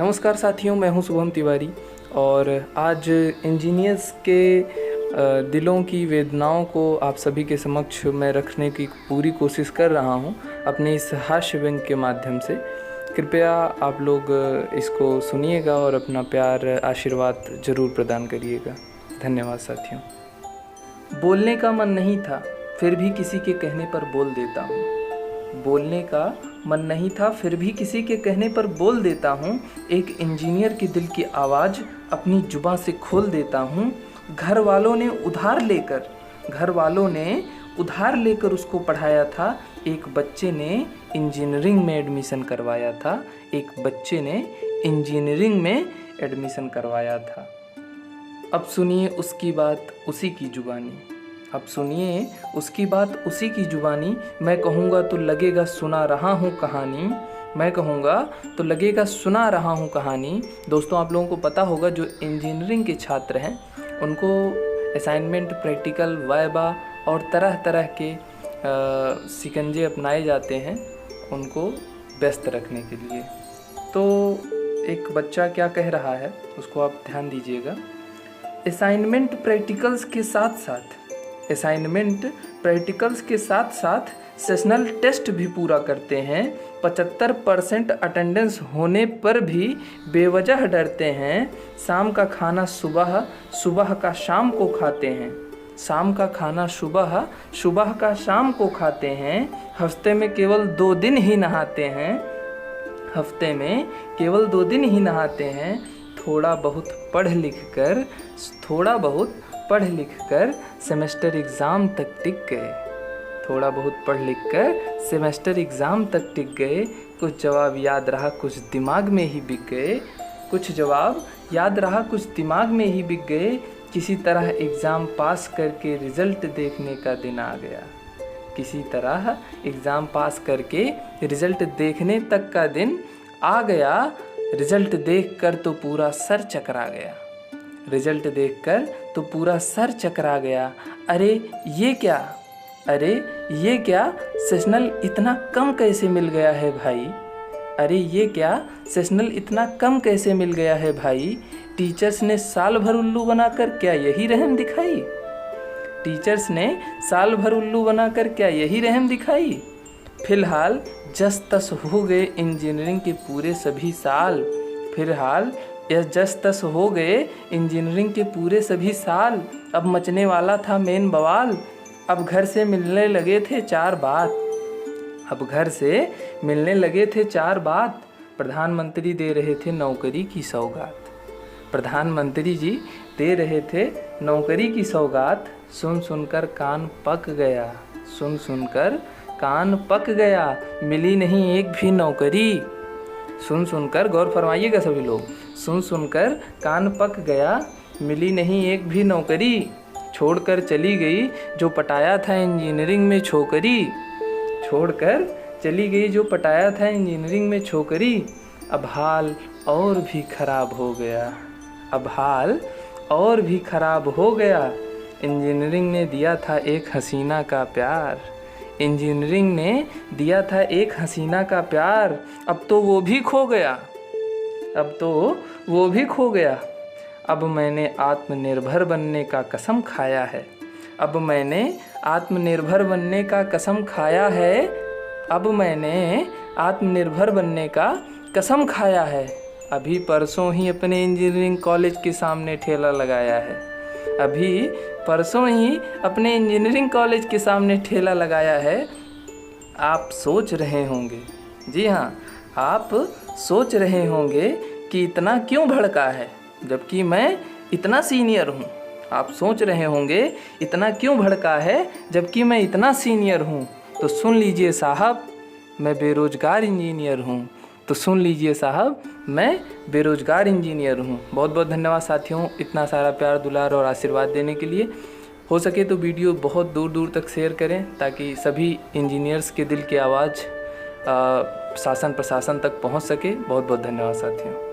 नमस्कार साथियों, मैं हूं शुभम तिवारी और आज इंजीनियर्स के दिलों की वेदनाओं को आप सभी के समक्ष मैं रखने की पूरी कोशिश कर रहा हूं अपने इस हास्य व्यंग के माध्यम से। कृपया आप लोग इसको सुनिएगा और अपना प्यार आशीर्वाद ज़रूर प्रदान करिएगा। धन्यवाद साथियों। बोलने का मन नहीं था फिर भी किसी के कहने पर बोल देता हूँ। बोलने का मन नहीं था फिर भी किसी के कहने पर बोल देता हूँ। एक इंजीनियर के दिल की आवाज़ अपनी जुबां से खोल देता हूँ। घर वालों ने उधार लेकर उसको पढ़ाया था। एक बच्चे ने इंजीनियरिंग में एडमिशन करवाया था। अब सुनिए उसकी बात उसी की जुबानी। मैं कहूँगा तो लगेगा सुना रहा हूँ कहानी। दोस्तों, आप लोगों को पता होगा जो इंजीनियरिंग के छात्र हैं उनको असाइनमेंट, प्रैक्टिकल, वाइवा और तरह तरह के शिकंजे अपनाए जाते हैं उनको व्यस्त रखने के लिए। तो एक बच्चा क्या कह रहा है उसको आप ध्यान दीजिएगा। असाइनमेंट प्रैक्टिकल्स के साथ सेशनल टेस्ट भी पूरा करते हैं। 75% अटेंडेंस होने पर भी बेवजह डरते हैं। शाम का खाना सुबह का शाम को खाते हैं। सुबह का शाम को खाते हैं। हफ्ते में केवल 2 दिन ही नहाते हैं। थोड़ा बहुत पढ़ लिख कर सेमेस्टर एग्ज़ाम तक टिक गए। कुछ जवाब याद रहा कुछ दिमाग में ही बिक गए। किसी तरह एग्ज़ाम पास करके रिज़ल्ट देखने का दिन आ गया। रिज़ल्ट देखने तक का दिन आ गया। रिज़ल्ट देखकर तो पूरा सर चकरा गया। अरे ये क्या सेशनल इतना कम कैसे मिल गया है भाई? टीचर्स ने साल भर उल्लू बनाकर क्या यही रहम दिखाई? फिलहाल जस तस हो गए इंजीनियरिंग के पूरे सभी साल। अब मचने वाला था मेन बवाल। अब घर से मिलने लगे थे चार बात। प्रधानमंत्री दे रहे थे नौकरी की सौगात। सुन सुनकर कान पक गया। मिली नहीं एक भी नौकरी। सुनकर गौर फरमाइएगा सभी लोग। सुनकर कान पक गया। मिली नहीं एक भी नौकरी। छोड़कर चली गई जो पटाया था इंजीनियरिंग में छोकरी। अब हाल और भी खराब हो गया। इंजीनियरिंग ने दिया था एक हसीना का प्यार। अब तो वो भी खो गया। अब मैंने आत्मनिर्भर बनने का कसम खाया है। अभी परसों ही अपने इंजीनियरिंग कॉलेज के सामने ठेला लगाया है। आप सोच रहे होंगे, जी हाँ, आप सोच रहे होंगे कि इतना क्यों भड़का है जबकि मैं इतना सीनियर हूँ। तो सुन लीजिए साहब, मैं बेरोजगार इंजीनियर हूँ। बहुत बहुत धन्यवाद साथियों, इतना सारा प्यार, दुलार और आशीर्वाद देने के लिए। हो सके तो वीडियो बहुत दूर दूर तक शेयर करें ताकि सभी इंजीनियर्स के दिल की आवाज़ शासन प्रशासन तक पहुँच सके। बहुत बहुत धन्यवाद साथियों।